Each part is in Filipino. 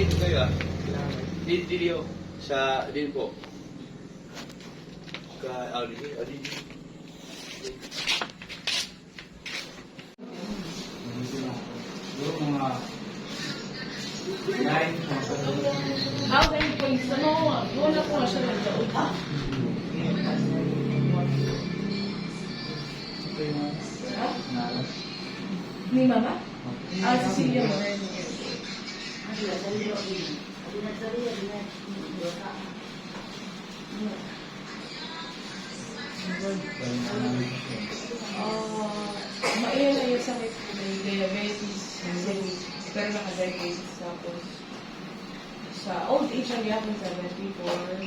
dito kayo ah. Dito sa din po. Dito. Okay, please. Wala po na siya nagdaod. Ni Mama? Cecilia Moreno. Mailan na yung sakit. May diabetes. Pero naka-diabetes. Tapos, sa old age ang yapon sa 74.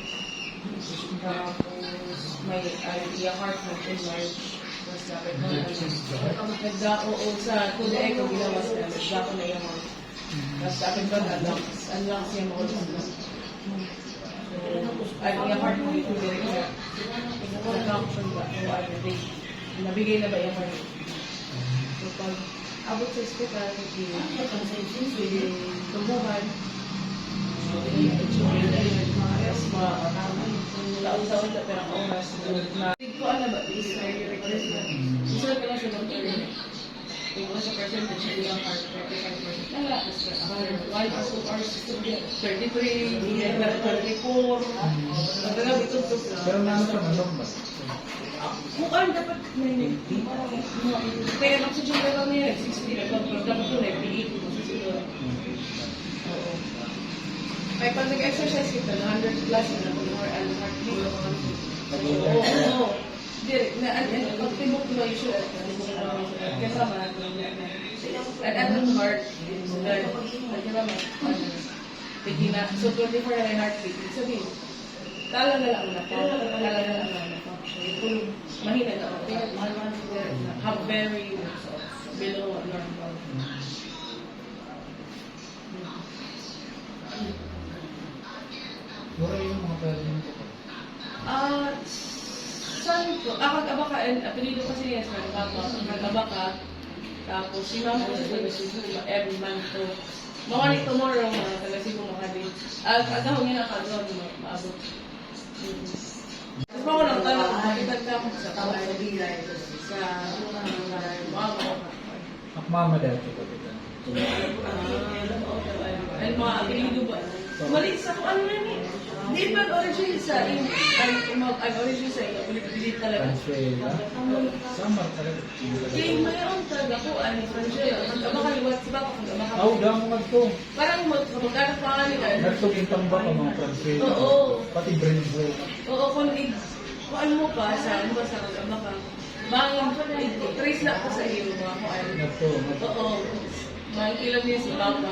Tapos, may heart na enlarge. Mas dapat mo nagdako o sa kuda echo ginawa sila. Nagdako na yung heart. Tapos dapat ba unlock siya mo ulit. Yung heart mo dito direct siya. Nag-function ba? Nabigay na ba yung heart? So, pag abot sa hospital, tumuhan, taon-taon na perang oras na ko alam ba is very requested. Gusto ko lang siya doctor. Kung sa percentage siya yung heart 35%. Wala kasi after 1 or 2 hours 33, 34. Talaga ito. Pero naman sa normal. Kung ano dapat may kaya oxygen level niya 60 na dapat ko na 98 siguro. Oo. Kaya pag nag-exercise kita, 100 plus na more and heartbeat. Oo. Pag-tibok mo yung sugar, kasama ang heart, so 24 na yung heartbeat. Sabihin, tala na lang na po. Mahina na ako. Have very below normal. Mura yung mga pwede nito. Saan ko? Kag-abaka, apelido kasi yes, kag-abaka. Tapos, si Mama ko sa taga-Cebu, every month to. Mga ni tomorrow, mga taga-Cebu, mga din. Agahon niya na kagawin, maabot. Tapos ako lang tanong, makitag ka ako sa kawai na bilay. Sa mga Akmama dahil ito. and mga apelido ba? Maliit sa kung ano na ni. Di ba origin sa origin sa ulit-ulit talaga. Samar talaga. Kaya mayroon talaga ko, Francel, magkabakaliwat si Baka kung abaka. Aw, damo nga to. Parang magkakaroon pa nga nila. Nagtugintang ba ka mga Francel? Oo. Pati Brenzo. Oo, kung ano mo pa, sa ano ba sa abaka. Bang, trace lang ko sa iyo mga kung ano. Oo. Makikilap niya si Papa.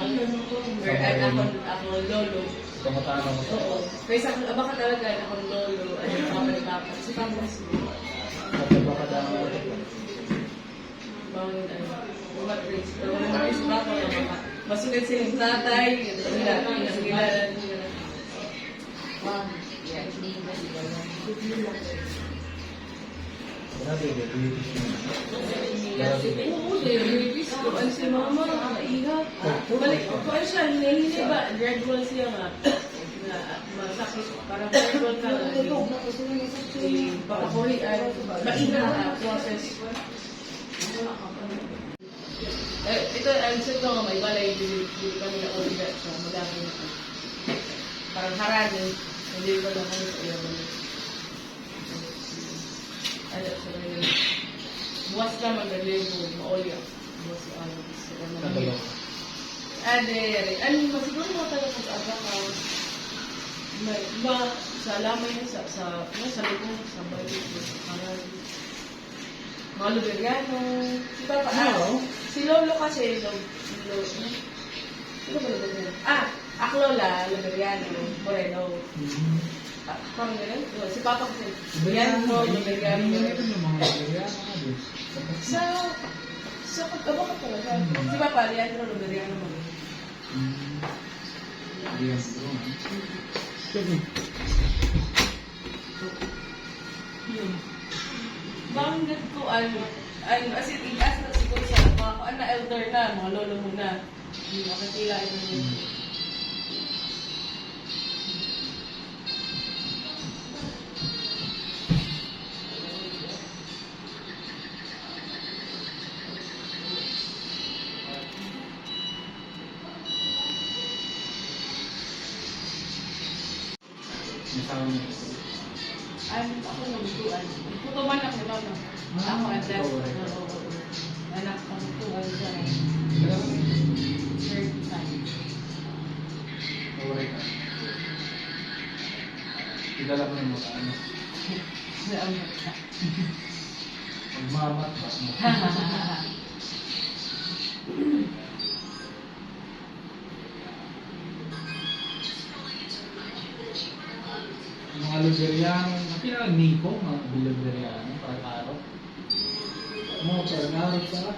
Ako lolo. Pamatana mo. Oo. Kaya sa abaka talaga, ako lolo. Ano yung Papa ni Papa. Si Papa kasi. At baka damo mo ito. Mga trace. Pero wala na si Papa. Masulit silang tatay. Pinagkilalan niya. Grabe, diabetes yun. Oo, diabetes ko. Ano si Mama, maiha. Balik ko ano siya, hindi ba? Gradual siya nga. Masakit. Parang gradual ka. Baka kulian. Maiha na process. Ito, ang sagot ko nga, may balay. Bili kami na order siya. Madami na. Parang harani. Hindi ko lang kami sa iyo. Ano sa ngayon? Buwas ka mag-alebo, maolya. Buwas ka ano. Ano, masiguro mo talaga pag-aga ka. Iba, sa lamay sa likong, sa balik, sa kanan. Mga Luberiano. Diba pa? Si Lolo kasi, Sino ba Luberiano? Aklola, Luberiano, Moreno. Parang ganun? Si Papa kasi. Luberiano. Sa pag-abaka talaga. Si Papa, Leandro Luberiano mo. Bakit ko, as in, i-ask na siguro sa mga elder na, mga lolo mo na. Hindi makakila ito niya. Nasama niyo. Ako nabutuan. Putuman ako ni Mama. Ako ang last. Oo. Anak ko putuan sa third time. Alright ka. Kilala ko yung mga ano. Salamat ka. Magmamat ba? Mga Liberiano, nakilala Nico, mga Liberiano, parang-araw. Mga parang-araw sa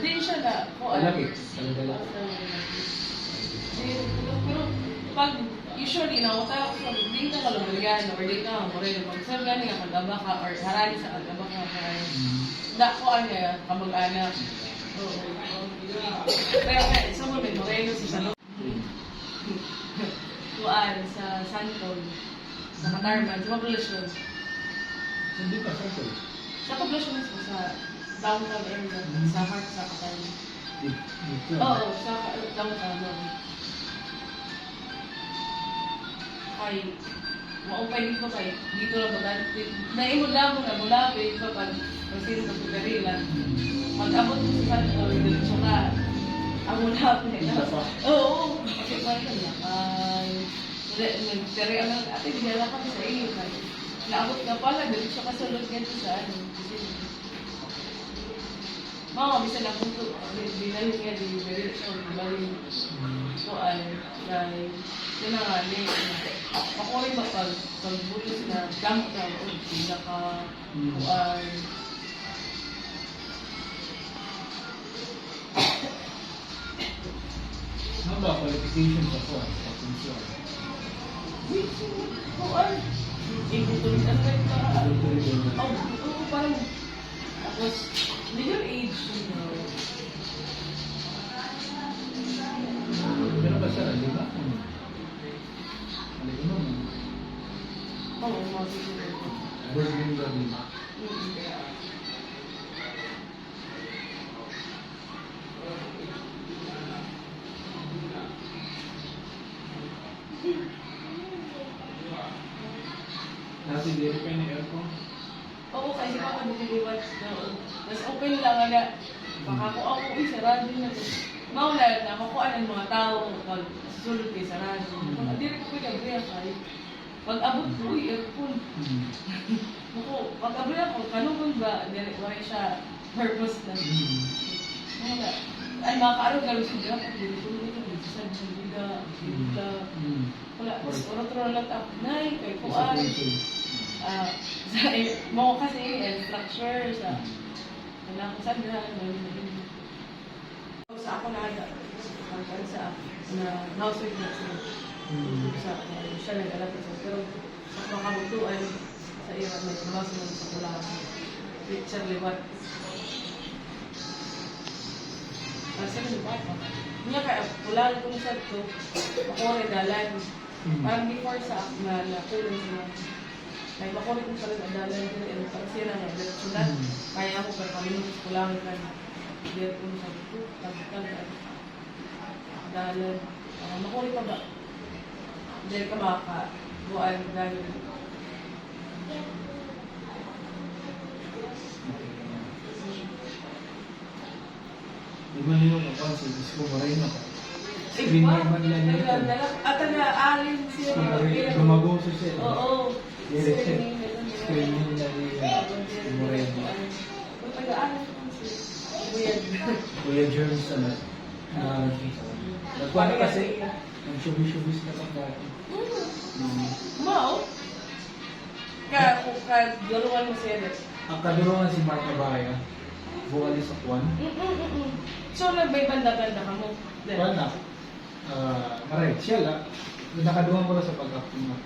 Din siya na. Malaki, talaga. Pero pag usually na utak ko di na kalugyan or di na moreno pag sir gani nga kagaba ka or harani sa kagaba ka kay da ko anya kamag-anak. Oo. Pero sa mo may moreno sa salon. Tuan sa Santol sa Katarman sa poblasyon. Hindi pa sa ito. Sa poblasyon mismo sa downtown area sa heart sa Katarman. Dito. Oo, sa downtown. Ay, maupay dito kay dito lang ba naimod lang mo na mulabi ito pag sino sa Pugarila. Pag-abot mo sa Santo, diretso ka. Ang mulabi. Oo, kasi parang lang. Nagtari ang ate, dinala kami sa iyo. Naabot ka pala, diretso ka sulod ganito sa ano. Mama, bisa na kung ito, dinali niya, diretso, dibaling kuan, dahil, yun na nga, ako rin ba pagbutos na gamot na, o, pinaka, kuan, Ano ba qualification sa kuha? Sa function? kuan, ibutulis ang kahit para, parang, tapos, legal age, Pero ba siya? Di ba? Ano ba naman? Oo, mga siguro. Virgin ba di ba? Dati di rin kayo ng aircon? Oo, kasi pa nililiwat na. Tapos open lang nga. Baka ko ako sarado na to. Mauna na makuha ng mga tao pag susulod kay sarado. Hindi ko pinagriya kay. Pag abot ko, earphone. Pag abot ako, kanungon ba, hindi ko siya purpose na. Wala. Ay, makakaroon ka rin siya. Pag hindi ko nito, sa biga, wala. Tapos orotro lang ako. Nay, kay kuan. Mo kasi structure sa wala ko sa sa ako na sa housewife na sa siya nag-alap sa pero sa makabutuan sa iya may trabaho sa pula picture liwat kasi liwat niya kaya pula ko sa to ako rin dalan parang before sa na nakulong sa may makulit mo sa rin ang dalan ko rin para sila nga direksyonan kaya ako pero kami nung kulang ka dire ko sa ito tabitan dalan makulit pa ba dire ka maka buwan dalan Di ba nyo kapag sa disco maray na ka? Screen naman lang nito. at na alin siya Gumagoso siya. oo Screening na niya. Moreno. Pag-aaral ko weird. Kuya Germs na nagkuhan kasi ang shubis-shubis na pang dati. Mao? Kagaluan mo siya rin. Ang kadurungan si Mark Abaya, buwali sa Kwan. So, may banda-banda ka mo? Kwan na. Maray, siya lang. Nakadungan ko lang sa pag-acting ng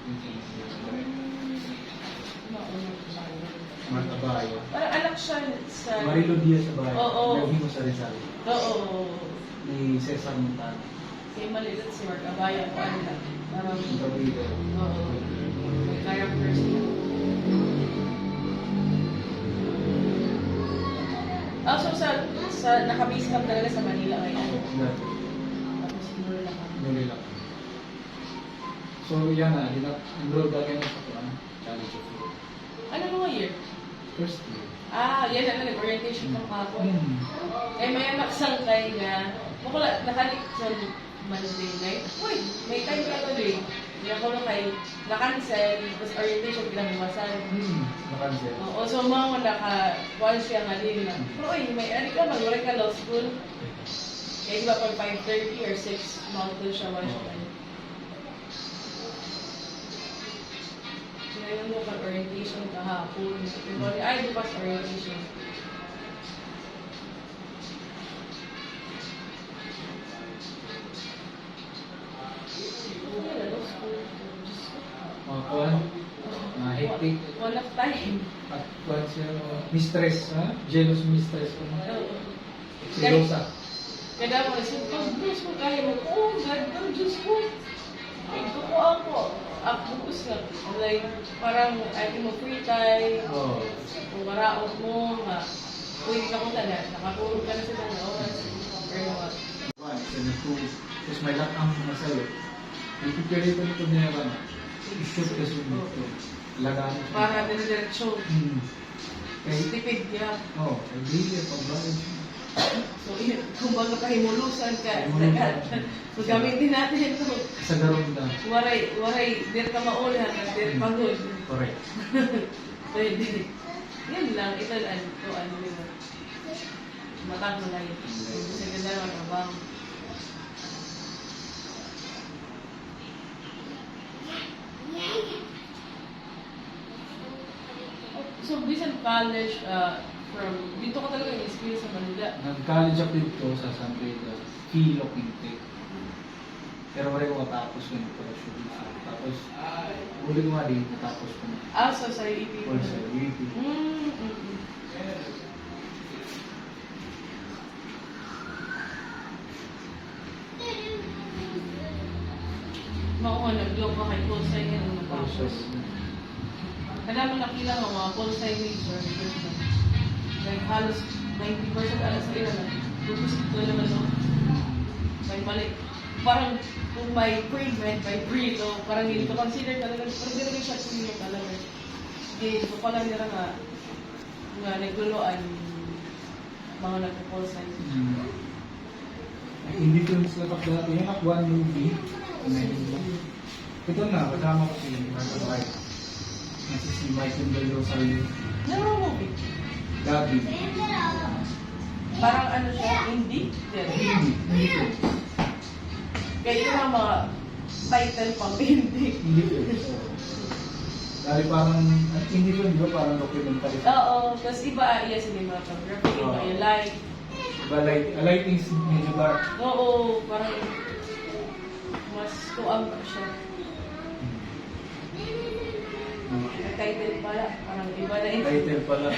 Mark Abaya. Parang anak siya sa... Marilo Diaz Abaya. Oo. Naging mo sa Rizal. Oo. Ni Cesar Montana. Kaya malilit si Mark Abaya ko ano lang. Parang... Ang Gabriel. Oo. May characters niya. So sa naka-base camp talaga sa Manila ngayon. Tapos mula lang kami. Nuli lang. So yan na, enroll agad na sa College of Law. Ano mga year? First year. Yan na nag-orientation ng kapon. Hmm. May anak sang kay nga, makula, nakalik sa Monday night. Uy, may time ka today. Hindi ako lang kay na-cancel, tapos orientation pinabukasan. Nakansel. Oo, so mga naka-call siya nga din na, pero uy, may ano ka, mag-work ka law school. Kaya di ba pag 5:30 or 6, mountain siya, wala siya. Ngayon mo pag-orientation kahapon. Ay, bukas orientation. Kuhan, hectic. One of time. At kuhan siya, mistress, ha? Jealous mistress ko. Oo. Si Rosa. Kada mo, Diyos ko kaya mo, oh God, oh Diyos ko. Ito ko ako. Bukas nga. Like, parang, ay mo free time. Oo. Kung maraot mo, nga. Uy, ka mo na, nakatulog ka na sa mga oras. Or mga. Tapos may lakang na sa'yo. I-prepare ito nito niya ba? I-shoot ka sa ito. Lagaan mo siya. Para dire-diretso. Tipid niya. Oo. Ay, daily, pag-bayad siya. So, kumbaga pahimulusan ka. So, gamitin natin ito. Sa garonda. Waray, dir ka maulan, dir pagod. Correct. Pwede. Yan lang, ito ano yun. Matang mo na yun. Sa ganda ng trabaho. So, bisan college, dito ka talaga in-experience sa Manila. Nag-college ako dito sa San Pedro. Kilo Quinte. Pero wala ko matapos yun para shoot. Tapos, uli ko nga din, natapos ko na. So sa UP. Also, UP. Makuha, nag-vlog ka kay Pulsay yan ang natapos. Kaya mo nakila mo mga Pulsay major. Like halos 90% alas sa ila na. Lupos ito naman no. May balik. Parang kung may pre-med, may pre-law, parang hindi ko consider talaga. Parang hindi rin siya pre talaga. Hindi ko pala nila nga nagluluan mga nagpo-Pulsay. Hindi ko sila dati. Yung one movie. Ito na, kasama ko si Michael White. Nasa si Michael Del Rosario. No, movie. Gabi. Parang ano siya, indie? Hindi ko. Kaya yung mga title pang indie. Hindi ko. Dahil parang, hindi ko ba parang documentary. Oo, tapos iba iya cinematography, iba yung light. Diba, lighting medyo dark. Oo, parang mas tuang pa siya. Ang title pala, parang iba na yun. Title pala.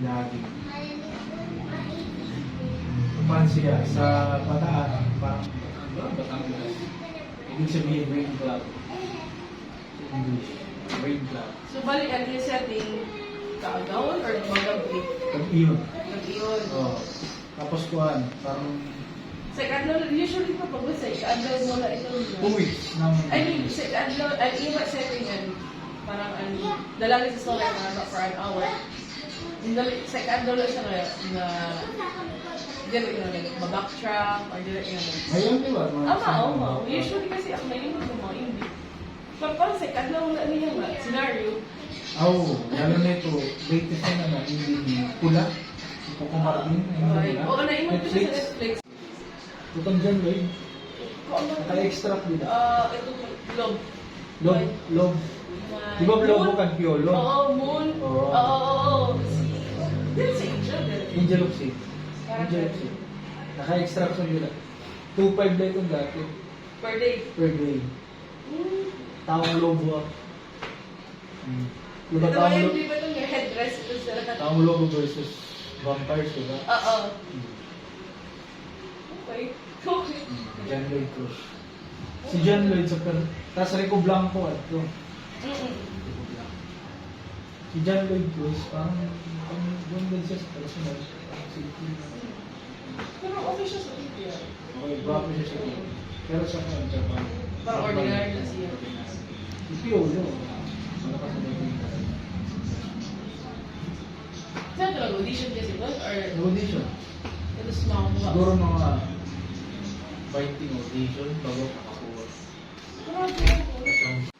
Lagi. Kuman siya sa Bataan, parang Batangas. Ibig sabihin, rain cloud. English. Rain cloud. So balik, ano yung setting? Kaagawan or magabi? Pag-iyon. Mag-iyon. Oo. Tapos kuhan, parang Sa kadlaw, usually pa pag sa kadlaw mo na ito. 2 weeks naman. I mean, sa kadlaw, ang iba setting yan, parang dalagi sa solar na for an hour. Sa kadlaw lang siya na direct na mag-backtrack or direct na Ngayon, di ba? Oo. Usually kasi ako nailimot ng mga indie. Parang sa kadlaw na niya nga, scenario. Oo, lalo na ito, latest na naman, hindi pula. Ito kung Martin, Oo, naimot ko siya sa Netflix. Tutang dyan, Lloyd. Naka-extract din. Ito, Love. Love. Di ba Lobo kang Piolo? Oo, Moon. Oo. Oo. Dito si Angel. Angel of Sin. Angel of Sin. Naka-extract sa nila. 2.5 na itong dati. Per day. Per day. Taong Lobo. Diba Ito ba yung di ba itong headdress? Ito sa Taong Lobo versus vampires, diba? Oo. Okay. Okay. John Lloyd Cruz. Si John Lloyd sa tapos Rico Blanco at ito. Si John Lloyd Cruz, parang doon din siya sa personal. Pero okay siya sa TV. Gwapo siya sa kanya. Pero sa kanya, Parang ordinary na siya. Ipiyo, no? Ano ka sa dating Saan talaga? Audition kasi ba? Or audition. ito sa mga mukha? Siguro mga 20 audition bago makakuha. Grabe.